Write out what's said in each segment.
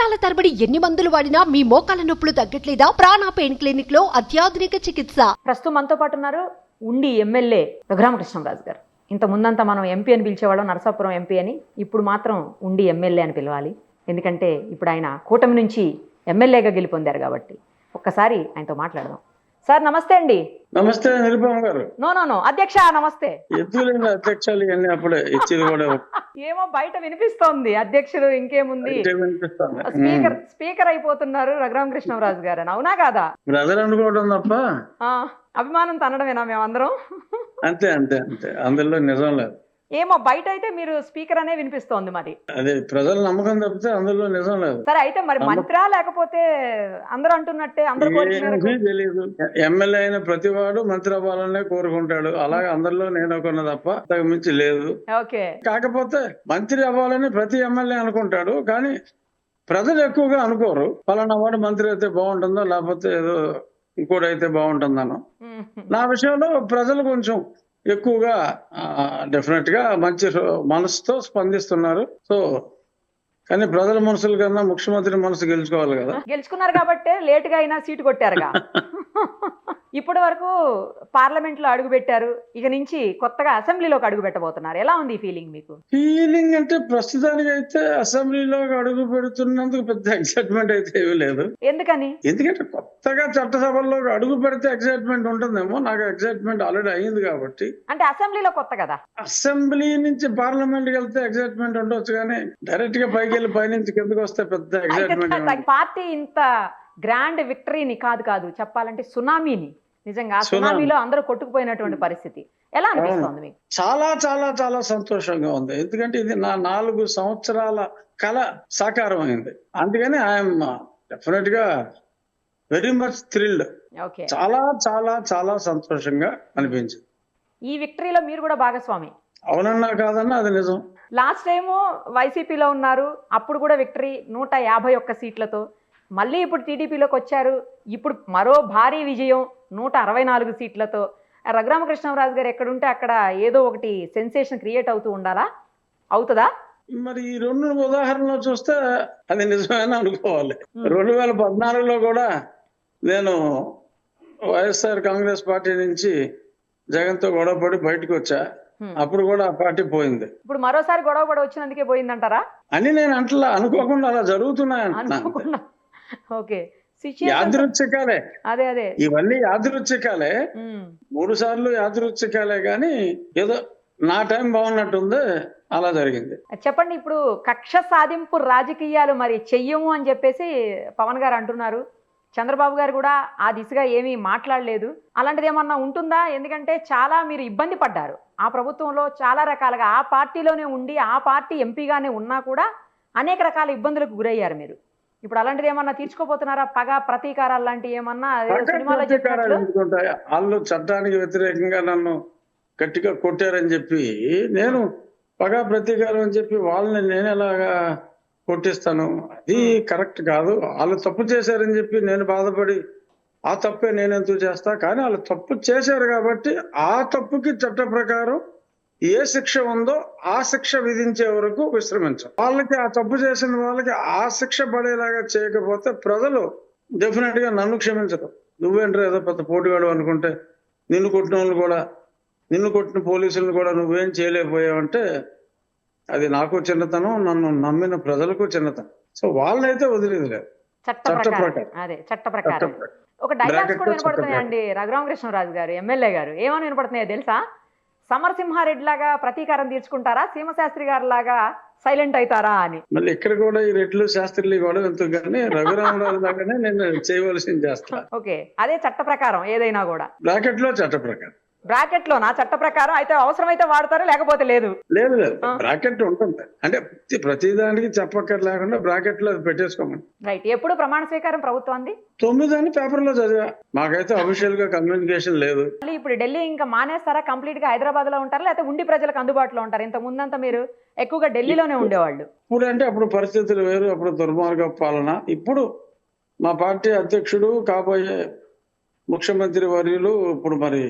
సంవత్సరాల తరబడి ఎన్ని మందులు వాడినా మీ మోకాల నొప్పులు తగ్గట్లేదా? ప్రాణ పెయిన్ క్లినిక్ లో అత్యాధునిక చికిత్స. ప్రస్తుతం మనతో పాటు ఉన్నారు ఉండి ఎమ్మెల్యే రఘురామకృష్ణరాజు గారు. ఇంత ముందంతా మనం ఎంపీ అని పిలిచేవాళ్ళం, నరసాపురం ఎంపీ అని. ఇప్పుడు మాత్రం ఉండి ఎమ్మెల్యే అని పిలవాలి. ఎందుకంటే ఇప్పుడు ఆయన కూటమి నుంచి ఎమ్మెల్యేగా గెలుపొందారు కాబట్టి. ఒక్కసారి ఆయనతో మాట్లాడదాం. సార్ నమస్తే అండి. నమస్తే నిరుపమ గారు. నో అధ్యక్ష నమస్తే. ఎద్దులేని అధ్యక్షాలు ఇవన్నీ అప్పుడే ఇచ్చేది కూడా ఏమో బయట వినిపిస్తోంది అధ్యక్షులు, ఇంకేముంది స్పీకర్ అయిపోతున్నారు రఘురామకృష్ణరాజు గారు అని. అవునా కాదా? బ్రదర్ అనుకోవడం తప్ప అభిమానం తనడమేనా మేమందరం? అంతే అంతే అంతే, అందులో నిజం లేదు. ఏమో బయట అయితే మీరు స్పీకర్ అనే వినిపిస్తోంది. మరి అదే ప్రజల నమ్మకం తప్పితే అందులో నిజం లేదు. సరే అయితే మరి మంత్రా లేకపోతే అందరూ అంటున్నట్టే అందరూ తెలియదు. ఎమ్మెల్యే అయిన ప్రతి వాడు మంత్రి అవ్వాలనే కోరుకుంటాడు. అలాగే అందరిలో నేను ఒకన్న తప్ప అంతకు మించి లేదు. ఓకే. కాకపోతే మంత్రి అవ్వాలని ప్రతి ఎమ్మెల్యే అనుకుంటాడు, కానీ ప్రజలు ఎక్కువగా అనుకోరు. పలానా వాడు మంత్రి అయితే బాగుంటుందో లేకపోతే ఏదో ఇంకోటి బాగుంటుందనో. నా విషయంలో ప్రజలు కొంచెం ఎక్కువగా డెఫినెట్ గా మంచి మనసుతో స్పందిస్తున్నారు. సో కానీ ప్రజల మనసుల కన్నా ముఖ్యమంత్రి మనసు గెలుచుకోవాలి కదా. గెలుచుకున్నారు కాబట్టి లేట్ గా అయినా సీటు కొట్టారుగా. ఇప్పటి వరకు పార్లమెంట్ లో అడుగు పెట్టారు, ఇక నుంచి కొత్తగా అసెంబ్లీలోకి అడుగు పెట్టబోతున్నారు. ఎలా ఉంది ఫీలింగ్ మీకు? ఫీలింగ్ అంటే ప్రస్తుతానికి అయితే అసెంబ్లీలో అడుగు పెడుతున్నందుకు పెద్ద ఎక్సైట్మెంట్ అయితే ఏమీ లేదు. ఎందుకని? ఎందుకంటే కొత్తగా చట్టసభల్లో అడుగు పెడితే ఎక్సైట్మెంట్ ఉంటుందేమో. నాకు ఎక్సైట్మెంట్ ఆల్రెడీ అయ్యింది కాబట్టి. అంటే అసెంబ్లీలో కొత్త కదా. అసెంబ్లీ నుంచి పార్లమెంట్ కి వెళ్తే ఎక్సైట్మెంట్ ఉండొచ్చు, కానీ డైరెక్ట్ గా పైకి వెళ్ళి పైనుంచి కిందకి వస్తే పెద్ద ఎక్సైట్మెంట్. పార్టీ ఇంత గ్రాండ్ విక్టరీని కాదు చెప్పాలంటే సునామీని, నిజంగా సునామీలో అందరూ కొట్టుకుపోయినటువంటి పరిస్థితి. ఎలా అనిపిస్తుంది మీకు? చాలా చాలా చాలా సంతోషంగా ఉంది. ఎందుకంటే ఇది నా 4 సంవత్సరాల కళ సాకారం అయింది. అందుకని ఐఎమ్ డెఫినెట్ గా వెరీ మచ్ థ్రిల్డ్. చాలా చాలా చాలా సంతోషంగా అనిపించింది. ఈ విక్టరీలో మీరు కూడా భాగస్వామి. అవునన్నా కాదన్నా అది నిజం. లాస్ట్ టైము వైసీపీలో ఉన్నారు, అప్పుడు కూడా విక్టరీ 151 సీట్లతో. మళ్ళీ ఇప్పుడు టీడీపీలోకి వచ్చారు, ఇప్పుడు మరో భారీ విజయం 164 సీట్లతో. రఘురామకృష్ణరాజు గారు ఎక్కడుంటే అక్కడ ఏదో ఒకటి సెన్సేషన్ క్రియేట్ అవుతూ ఉండాలా? అవుతుందా? మరి ఈ 2 ఉదాహరణలు చూస్తే అది నిజమేనా అనుకోవాలి. 2014లో కూడా నేను వైఎస్ఆర్ కాంగ్రెస్ పార్టీ నుంచి జగన్తో గొడవపడి బయటకు వచ్చా. అప్పుడు కూడా ఆ పార్టీ పోయింది. ఇప్పుడు మరోసారి గొడవ వచ్చినందుకే పోయిందంటారా అని నేను అంటలా, అనుకోకుండా అలా జరుగుతున్నాయంటున్నా. ఓకే. యాదృచ్ఛికాలే, అదే ఇవన్నీ యాదృచ్ఛికాలే. 3 సార్లు యాదృచ్ఛికాలే, కానీ ఏదో నా టైం బాగున్నట్టుంది, అలా జరిగింది. చెప్పండి, ఇప్పుడు కక్ష సాధింపు రాజకీయాలు మరి చెయ్యము అని చెప్పేసి పవన్ గారు అంటున్నారు. చంద్రబాబు గారు కూడా ఆ దిశగా ఏమీ మాట్లాడలేదు. అలాంటిది ఏమన్నా ఉంటుందా? ఎందుకంటే చాలా మీరు ఇబ్బంది పడ్డారు ఆ ప్రభుత్వంలో, చాలా రకాలుగా ఆ పార్టీలోనే ఉండి ఆ పార్టీ ఎంపీగానే ఉన్నా కూడా అనేక రకాల ఇబ్బందులకు గురయ్యారు మీరు. ఇప్పుడు అలాంటిది ఏమన్నా తీర్చుకోపోతున్నారా? పగ ప్రతీకారాలు లాంటివి ఏమన్నా? సినిమాలో వాళ్ళు చట్టానికి వ్యతిరేకంగా నన్ను గట్టిగా కొట్టారని చెప్పి నేను పగ ప్రతీకారం అని చెప్పి వాళ్ళని నేను ఎలాగా కొట్టిస్తాను? అది కరెక్ట్ కాదు. వాళ్ళు తప్పు చేశారని చెప్పి నేను బాధపడి ఆ తప్పే నేను ఎందుకు చేస్తా? కానీ వాళ్ళు తప్పు చేశారు కాబట్టి ఆ తప్పుకి చట్ట ప్రకారం ఏ శిక్ష ఉందో ఆ శిక్ష విధించే వరకు విశ్రమించాలి. వాళ్ళకి ఆ తప్పు చేసిన వాళ్ళకి ఆ శిక్ష పడేలాగా చేయకపోతే ప్రజలు డెఫినెట్ గా నన్ను క్షమించరు. నువ్వేంటారు ఏదో పెద్ద పోటీగాడు అనుకుంటే, నిన్ను కొట్టిన వాళ్ళు కూడా, నిన్ను కొట్టిన పోలీసులను కూడా నువ్వేం చేయలేకపోయావంటే అది నాకు చిన్నతనం, నన్ను నమ్మిన ప్రజలకు చిన్నతనం. సో వాళ్ళనైతే వదిలేదు లేదు. చట్ట ప్రకారం ఒక డైలాగ్స్ కూడా వినపడుతున్నాయండి రఘురామకృష్ణరాజు గారు ఎమ్మెల్యే గారు. ఏమని వినపడుతున్నాయో తెలుసా? సమరసింహారెడ్డి లాగా ప్రతీకారం తీర్చుకుంటారా, సీమశాస్త్రి గారు లాగా సైలెంట్ అవుతారా అని. మళ్ళీ ఇక్కడ కూడా ఈ రెడ్లు శాస్త్రులు కూడా ఎందుకని రఘురామరాజు లాగానే నేను చేయవలసింది చేస్తా. ఓకే, అదే చట్ట ప్రకారం ఏదైనా కూడా బ్రాకెట్ లో చట్ట ప్రకారం. బ్రాకెట్ లో నా చట్ట ప్రకారం అయితే అవసరమైతే వాడతారు, లేకపోతే లేదు. లేదు బ్రాకెట్ ఉంటుంది. అంటే ప్రతిదానికి చెప్పక్కర్ లేకుండా బ్రాకెట్ లో పెట్టేసుకోమని. రైట్. ఎప్పుడు ప్రమాణ స్వీకారం ప్రభుత్వాన్ని? 9 అని పేపర్ లో చదివా. మాకైతే అఫీషియల్ గా కమ్యూనికేషన్ లేదు. ఇప్పుడు ఢిల్లీ ఇంకా మానేస్తారా? కంప్లీట్ గా హైదరాబాద్ లో ఉంటారా, లేకపోతే ఉండి ప్రజలకు అందుబాటులో ఉంటారు? ఇంత ముందంతా మీరు ఎక్కువగా ఢిల్లీలోనే ఉండేవాళ్ళు. ఇప్పుడు అంటే అప్పుడు పరిస్థితులు వేరు, అప్పుడు దుర్మార్గ పాలన. ఇప్పుడు మా పార్టీ అధ్యక్షుడు కాబోయే ముఖ్యమంత్రి వర్యులు ఇప్పుడు మరి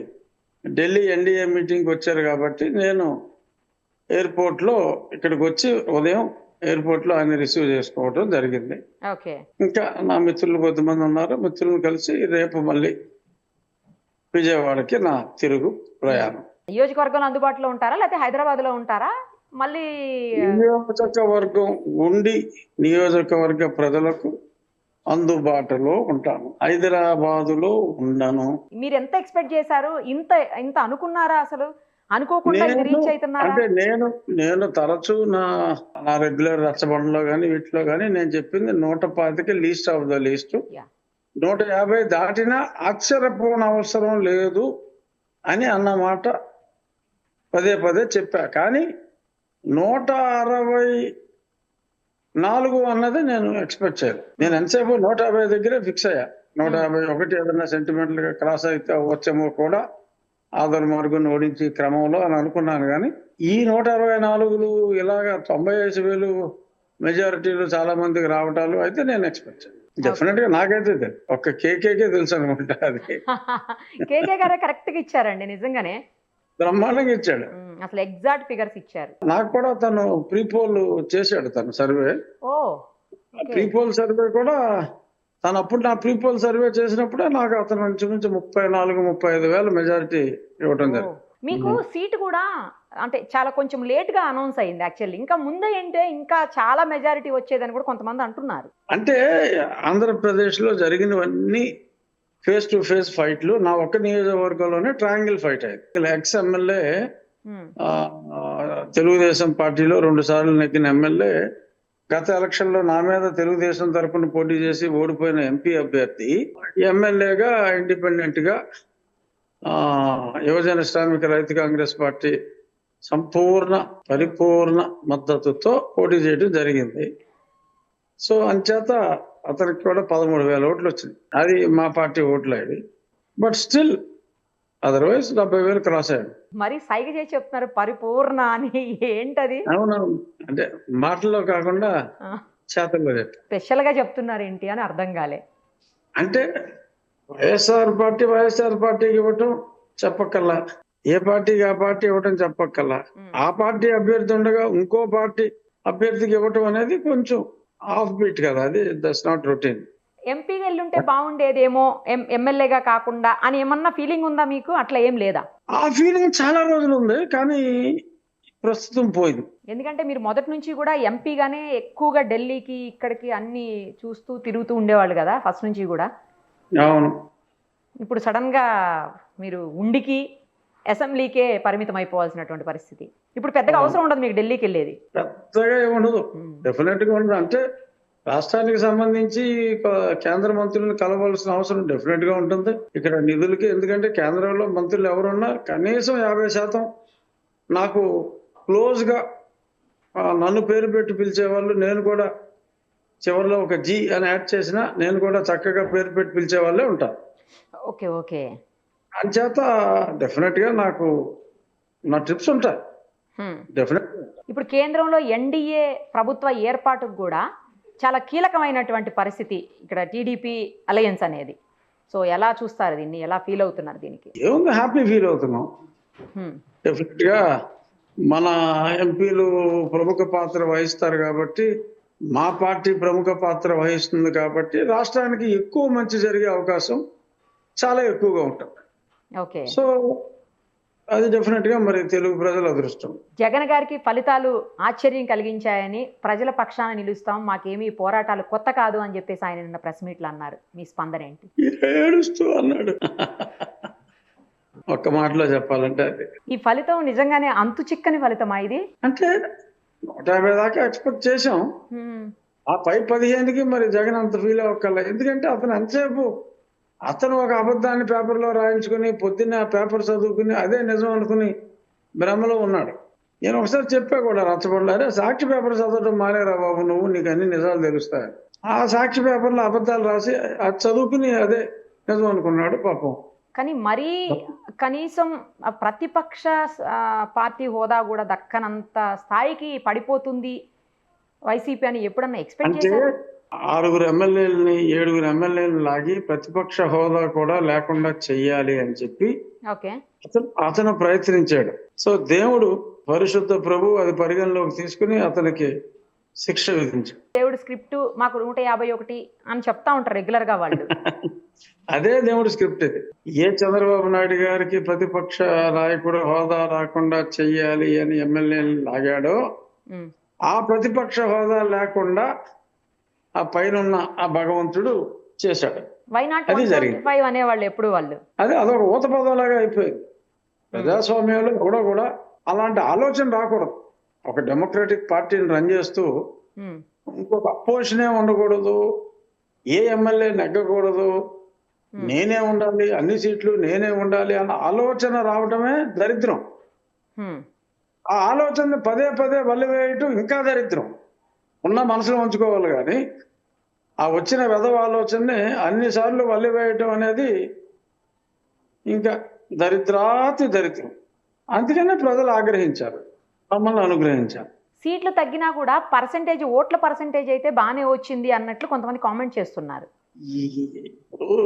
ఢిల్లీ ఎన్డీఏ మీటింగ్కి వచ్చారు కాబట్టి నేను ఎయిర్పోర్ట్లో ఇక్కడికి వచ్చి ఉదయం ఎయిర్పోర్ట్ లో ఆయన రిసీవ్ చేసుకోవడం జరిగింది. ఓకే. ఇంకా నా మిత్రులు కొద్దిమంది ఉన్నారు, మిత్రులను కలిసి రేపు మళ్ళీ విజయవాడకి నా తిరుగు ప్రయాణం. నియోజకవర్గంలో అందుబాటులో ఉంటారా లేకపోతే హైదరాబాద్ లో ఉంటారా? మళ్ళీ నియోజకవర్గం ఉండి నియోజకవర్గ ప్రజలకు అందుబాటులో ఉంటాను. హైదరాబాదులో ఉండను. మీరు ఎంత ఎక్స్పెక్ట్ చేశారు? ఇంత ఇంత అనుకున్నారా అసలు? అనుకోకుండా ఇది రీచ్ అవుతున్నారా? అంటే నేను తరచూ నా రెగ్యులర్ రచ్చబండలో కానీ వీటిలో కానీ నేను చెప్పింది 125 least of the least. Yeah. 150 దాటినా ఆశ్చర్యపోనవసరం లేదు అని అన్నమాట పదే పదే చెప్పా. కానీ 164 అన్నది నేను ఎక్స్పెక్ట్ చేయను. నేను ఎంతసేపు 150 దగ్గరే ఫిక్స్ అయ్యా. 151 ఏదైనా సెంటిమెంటల్ గా క్రాస్ అయితే వచ్చేమో కూడా ఆదర్ మార్గం ఓడించి క్రమంలో అని అనుకున్నాను. కానీ ఈ 164 ఇలాగా 95,000 మెజారిటీలు చాలా మందికి రావటాలు అయితే నేను ఎక్స్పెక్ట్ చేయను. డెఫినెట్ గా నాకైతే తెలుసు, ఒక్క కేకేకే తెలుసు అనుకుంటా. అది కేకే గారే కరెక్ట్ గా ఇచ్చారండి, నిజంగానే బ్రహ్మాండంగా ఇచ్చాడు. అసలు ఎగ్జాక్ట్ ఫిగర్స్ ఇచ్చారు. నాకు కూడా తను ప్రీపోల్ చేశాడు, తను సర్వే. ఓ ప్రీపోల్ సర్వే కూడా తను అప్పుడు నా ప్రీపోల్ సర్వే చేసినప్పుడే నాకు అతను నుంచి 34-35 మెజారిటీ ఇవ్వటం జరిగింది. మీకు సీట్ కూడా అంటే చాలా కొంచెం లేట్ గా అనౌన్స్ అయింది యాక్చువల్లీ. ఇంకా ముందే అంటే ఇంకా చాలా మెజారిటీ వచ్చేదని కూడా కొంతమంది అంటున్నారు. అంటే ఆంధ్రప్రదేశ్ లో జరిగినవన్నీ ఫేస్ టు ఫేస్ ఫైట్లు. నా ఒక్క నియోజకవర్గంలోనే ట్రయాంగిల్ ఫైట్ అయింది. ఎక్స్ ఎమ్మెల్యే తెలుగుదేశం పార్టీలో 2 సార్లు నెగ్గిన ఎమ్మెల్యే గత ఎలక్షన్ లో నా మీద తెలుగుదేశం తరపున పోటీ చేసి ఓడిపోయిన ఎంపీ అభ్యర్థి ఎమ్మెల్యేగా ఇండిపెండెంట్ గా యువజన శ్రామిక రైతు కాంగ్రెస్ పార్టీ పరిపూర్ణ మద్దతుతో పోటీ చేయడం జరిగింది. సో అంచేత అతనికి కూడా 13,000 ఓట్లు వచ్చింది. అది మా పార్టీ ఓట్లు అవి. బట్ స్టిల్ అదర్వైజ్ 70,000 క్రాస్ అయ్యాడు. మరి సైగ చేసి చెప్తున్నారు పరిపూర్ణ అని, ఏంటది? అవునవును, అంటే మాటల్లో కాకుండా చేతల్లో చెప్పి స్పెషల్ గా చెప్తున్నారు ఏంటి అని అర్థం కాలే. అంటే వైఎస్ఆర్ పార్టీకి ఇవ్వటం చెప్పక్కల్లా, ఏ పార్టీకి ఆ పార్టీ ఇవ్వటం చెప్పక్కల్లా. ఆ పార్టీ అభ్యర్థి ఉండగా ఇంకో పార్టీ అభ్యర్థికి ఇవ్వటం అనేది కొంచెం ఆఫ్ బీట్ కదా, అది దట్స్ నాట్ రొటీన్. ఎంపీగా వెళ్ళుంటే బాగుండేదేమో ఎమ్మెల్యేగా కాకుండా అని ఏమన్నా ఫీలింగ్ ఉందా మీకు? అట్లా ఏం లేదా? ఆ ఫీలింగ్ చాలా రోజులు ఉంది, కానీ ప్రస్తుతం పోయింది. ఎందుకంటే మీరు మొదటి నుంచి కూడా ఎంపీగానే ఎక్కువగా ఢిల్లీకి ఇక్కడికి అన్ని చూస్తూ తిరుగుతూ ఉండేవాళ్ళు కదా ఫస్ట్ నుంచి కూడా. అవును. ఇప్పుడు సడన్ గా మీరు ఉండికి అసెంబ్లీకే పరిమితం అయిపోవాల్సినటువంటి పరిస్థితి. ఇప్పుడు పెద్దగా అవసరం ఉండదు మీకు ఢిల్లీకి వెళ్ళేది. పెద్దగా ఏముండదు, డెఫినెట్ గా ఉండదు. అంటే రాష్ట్రానికి సంబంధించి కేంద్ర మంత్రులను కలవాల్సిన అవసరం డెఫినెట్ గా ఉంటుంది ఇక్కడ నిధులకి. ఎందుకంటే కేంద్రంలో మంత్రులు ఎవరున్నా కనీసం 50% నాకు క్లోజ్ గా నన్ను పేరు పెట్టి పిలిచేవాళ్ళు. నేను కూడా చివరిలో ఒక జీ అని యాడ్ చేసినా నేను కూడా చక్కగా పేరు పెట్టి పిలిచే వాళ్ళే ఉంటాను. Okay okay. అంచేత డెఫినెట్ గా నాకు నా ట్రిప్స్ ఉంటాయి డెఫినెట్. ఇప్పుడు కేంద్రంలో ఎన్డీఏ ప్రభుత్వ ఏర్పాటుకు కూడా చాలా కీలకమైనటువంటి పరిస్థితి ఇక్కడ టీడీపీ అలయన్స్ అనేది. సో ఎలా చూస్తారు దీన్ని, ఎలా ఫీల్ అవుతున్నారు దీనికి? ఏముంది, హ్యాపీ ఫీల్ అవుతున్నాం. డెఫినెట్ గా మన ఎంపీలు ప్రముఖ పాత్ర వహిస్తారు కాబట్టి, మా పార్టీ ప్రముఖ పాత్ర వహిస్తుంది కాబట్టి రాష్ట్రానికి ఎక్కువ మంచి జరిగే అవకాశం చాలా ఎక్కువగా ఉంటుంది. ఓకే. సో అది డెఫినెట్ గా మరి తెలుగు ప్రజల అదృష్టం. జగన్ గారికి ఫలితాలు ఆశ్చర్యం కలిగించాయని, ప్రజల పక్షాన నిలుస్తాం, మాకేమీ పోరాటాలు కొత్త కాదు అని చెప్పేసి ఆయన నిన్న ప్రెస్ మీట్లు అన్నారు. మీ స్పందన ఏంటి? ఏడుస్తూ అన్నాడు. ఒక్క మాటలో చెప్పాలంటే అది ఈ ఫలితం నిజంగానే అంతు చిక్కని ఫలితమా ఇది? అంటే 150 దాకా ఎక్స్పెక్ట్ చేసాం. ఆ పై 15కి మరి జగన్ అంత ఫీల్ అవ్వక్కర్లే. ఎందుకంటే అతను ఎంతసేపు అతను ఒక అబద్ధాన్ని పేపర్లో రాయించుకుని పొద్దున్నే ఆ పేపర్ చదువుకుని అదే నిజం అనుకుని భ్రమలో ఉన్నాడు. నేను ఒకసారి చెప్పా కూడా రచ్చబండారే, సాక్షి పేపర్ చదవడం మానేరా బాబు నువ్వు, నీకు అన్ని నిజాలు తెలుస్తాయి. ఆ సాక్షి పేపర్లో అబద్ధాలు రాసి అది చదువుకుని అదే నిజం అనుకున్నాడు పాపం. కానీ మరీ కనీసం ప్రతిపక్ష పార్టీ హోదా కూడా దక్కనంత స్థాయికి పడిపోతుంది వైసీపీ అని ఎప్పుడన్నా ఎక్స్పెక్ట్ చేశారు? 6 ఎమ్మెల్యేలని 7 ఎమ్మెల్యేలను లాగి ప్రతిపక్ష హోదా కూడా లేకుండా చెయ్యాలి అని చెప్పి అతను ప్రయత్నించాడు. సో దేవుడు పరిశుద్ధ ప్రభు అది పరిగణలోకి తీసుకుని అతనికి శిక్ష విధించాడు. దేవుడి స్క్రిప్ట్ మాకు 151 అని చెప్తా ఉంటారు రెగ్యులర్ గా వాళ్ళు. అదే దేవుడి స్క్రిప్ట్ ఇది. ఏ చంద్రబాబు నాయుడు గారికి ప్రతిపక్ష నాయకుడు హోదా రాకుండా చెయ్యాలి అని ఎమ్మెల్యేలు లాగాడో ఉమ్, ఆ ప్రతిపక్ష హోదా లేకుండా ఆ పైన ఆ భగవంతుడు చేశాడు. వై నాట్ అది జరిగింది. 175 అనేవాళ్ళు ఎప్పుడు వాళ్ళు. అదొక ఊత పదంలాగా అయిపోయింది. ప్రజాస్వామ్యంలో ఎవడో కూడా అలాంటి ఆలోచన రాకూడదు. ఒక డెమోక్రటిక్ పార్టీని రన్ చేస్తూ ఉమ్, ఇంకొక అపోజిషనే ఉండకూడదు, ఏ ఎమ్మెల్యే నెగ్గకూడదు, నేనే ఉండాలి, అన్ని సీట్లు నేనే ఉండాలి అన్న ఆలోచన రావటమే దరిద్రం. ఉమ్, ఆ ఆలోచనని పదే పదే వల్లివేయటం ఇంకా దరిద్రం. ఉన్న మనసులో ఉంచుకోవాలి కానీ ఆ వచ్చిన వెధవ ఆలోచనని అన్నిసార్లు వల్లివేయటం అనేది ఇంకా దరిద్రాతి దరిద్రం. అందుకనే ప్రజలు ఆగ్రహించారు, మమ్మల్ని అనుగ్రహించారు. సీట్లు తగ్గినా కూడా ఓట్ల పర్సెంటేజ్ అయితే బాగానే వచ్చింది అన్నట్లు కొంతమంది కామెంట్ చేస్తున్నారు. ఇప్పుడు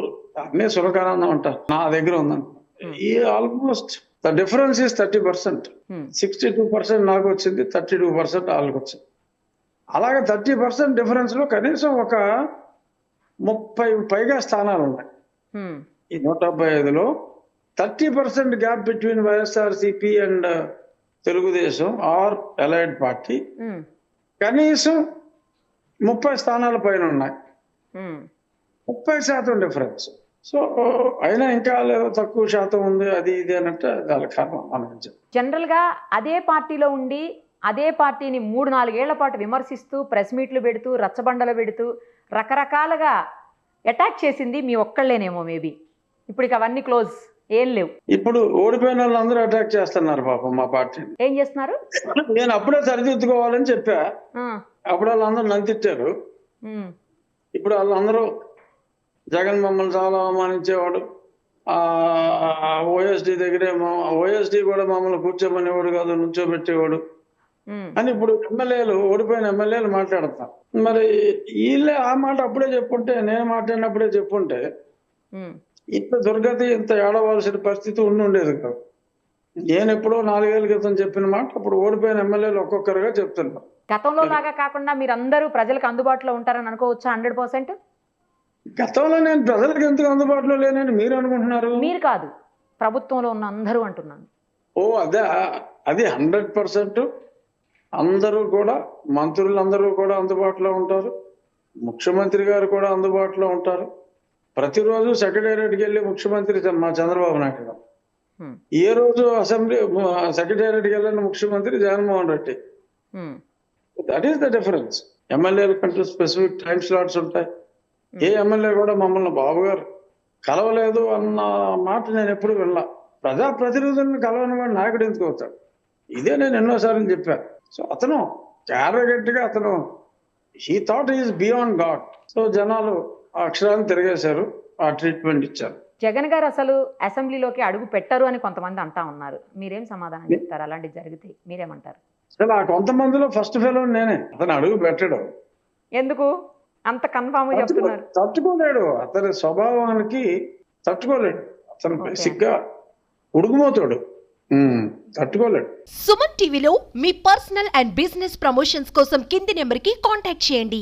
అన్నీ సులకానందం అంటారు, నా దగ్గర ఉందని. ఈ ఆల్మోస్ట్ ద డిఫరెన్స్ ఈస్ 30%. 62% నాకు వచ్చింది, 32% వాళ్ళకి వచ్చింది. అలాగే 30% డిఫరెన్స్ లో కనీసం ఒక 30 పైగా స్థానాలు ఉన్నాయి. ఉమ్, ఈ 175లో 30% gap between YSRCP and Telugudesam or allied party um, కనీసం 30 స్థానాల పైన ఉన్నాయి. ఉమ్, 30% డిఫరెన్స్. సో అయినా ఇంకా లేదో తక్కువ శాతం ఉంది అది ఇది అన్నట్టు దాని కారణం అనిపించింది. జనరల్ గా అదే పార్టీలో ఉండి అదే పార్టీని 3-4 ఏళ్ల పాటు విమర్శిస్తూ ప్రెస్ మీట్లు పెడుతూ రచ్చబండలు పెడుతూ రకరకాలుగా అటాక్ చేసింది మీ ఒక్కళ్ళేనేమో మేబీ. ఇప్పుడు ఇక అవన్నీ క్లోజ్, ఏం లేవు. ఇప్పుడు ఓడిపోయిన వాళ్ళందరూ అటాక్ చేస్తున్నారు పాపం మా పార్టీని. ఏం చేస్తున్నారు? నేను అప్పుడే సరిదిద్దుకోవాలని చెప్పా, ఆ, అప్పుడు వాళ్ళందరూ నన్ను తిట్టారు. ఉమ్, ఇప్పుడు వాళ్ళందరూ జగన్ మమ్మల్ని చాలా అవమానించేవాడు, ఓఎస్డి దగ్గరే ఓఎస్డి కూడా మమ్మల్ని కూర్చోమనేవాడు కాదు, నుంచోబెట్టేవాడు ఉమ్, అని ఇప్పుడు ఓడిపోయిన ఎమ్మెల్యేలు మాట్లాడతారు. మరి వీళ్ళే ఆ మాట అప్పుడే చెప్పుంటే, నేను మాట్లాడినప్పుడే చెప్పుంటే ఉమ్, ఇంత దుర్గతి, ఇంత ఏడవలసిన పరిస్థితి ఉండేది కాదు. నేను ఎప్పుడో 4 ఏళ్ల క్రితం చెప్పిన మాట అప్పుడు ఓడిపోయిన ఎమ్మెల్యేలు ఒక్కొక్కరుగా చెప్తున్నారు. గతంలో లాగా కాకుండా మీరందరూ ప్రజలకు అందుబాటులో ఉంటారని అనుకోవచ్చా? 100%? గతంలో నేను ప్రజలకు ఎందుకు అందుబాటులో లేనని మీరు అనుకుంటున్నారు? మీరు కాదు, ప్రభుత్వంలో ఉన్న అందరూ అంటున్నాను. అదే, అది 100%. అందరూ కూడా, మంత్రులందరూ కూడా అందుబాటులో ఉంటారు, ముఖ్యమంత్రి గారు కూడా అందుబాటులో ఉంటారు. ప్రతిరోజు సెక్రటేరియట్కి వెళ్ళి ముఖ్యమంత్రి మా చంద్రబాబు నాయుడు గారు, ఉమ్, ఏ రోజు అసెంబ్లీ సెక్రటేరియట్కి వెళ్ళిన ముఖ్యమంత్రి జగన్మోహన్ రెడ్డి. ఉమ్, దట్ ఈస్ ద డిఫరెన్స్. ఎమ్మెల్యేల కంటూ స్పెసిఫిక్ టైం స్లాట్స్ ఉంటాయి. ఏ ఎమ్మెల్యే కూడా మమ్మల్ని బాబు గారు కలవలేదు అన్న మాట నేను ఎప్పుడు వినలా. ప్రజాప్రతినిధులను కలవని వాడు నాయకుడు ఎందుకు అవుతాడు? ఇదే నేను ఎన్నోసార్లు చెప్పాను. సో అతను క్యారగట్టిగా he thought is beyond god. So జనాలు ఆ అక్షరాన్ని తిరిగేశారు, ఆ ట్రీట్మెంట్ ఇచ్చారు. జగన్ గారు అసలు అసెంబ్లీలోకి అడుగు పెట్టరు అని కొంతమంది అంటా ఉన్నారు. మీరేం సమాధానం చెప్తారు? అలాంటివి జరిగితే మీరేమంటారు? అసలు ఆ కొంతమందిలో ఫస్ట్ ఫెలో నేనే. అతను అడుగు పెట్టడం ఎందుకు అంత కన్ఫామ్ చెప్తున్నారు? తట్టుకోలేడు, అతని స్వభావానికి తట్టుకోలేడు. అతను బేసిక్గా ఉడుకుమోతాడు, తట్టుకోలేడు. సుమన్ టీవీలో మీ పర్సనల్ అండ్ బిజినెస్ ప్రమోషన్స్ కోసం కింది నెంబర్కి కాంటాక్ట్ చేయండి.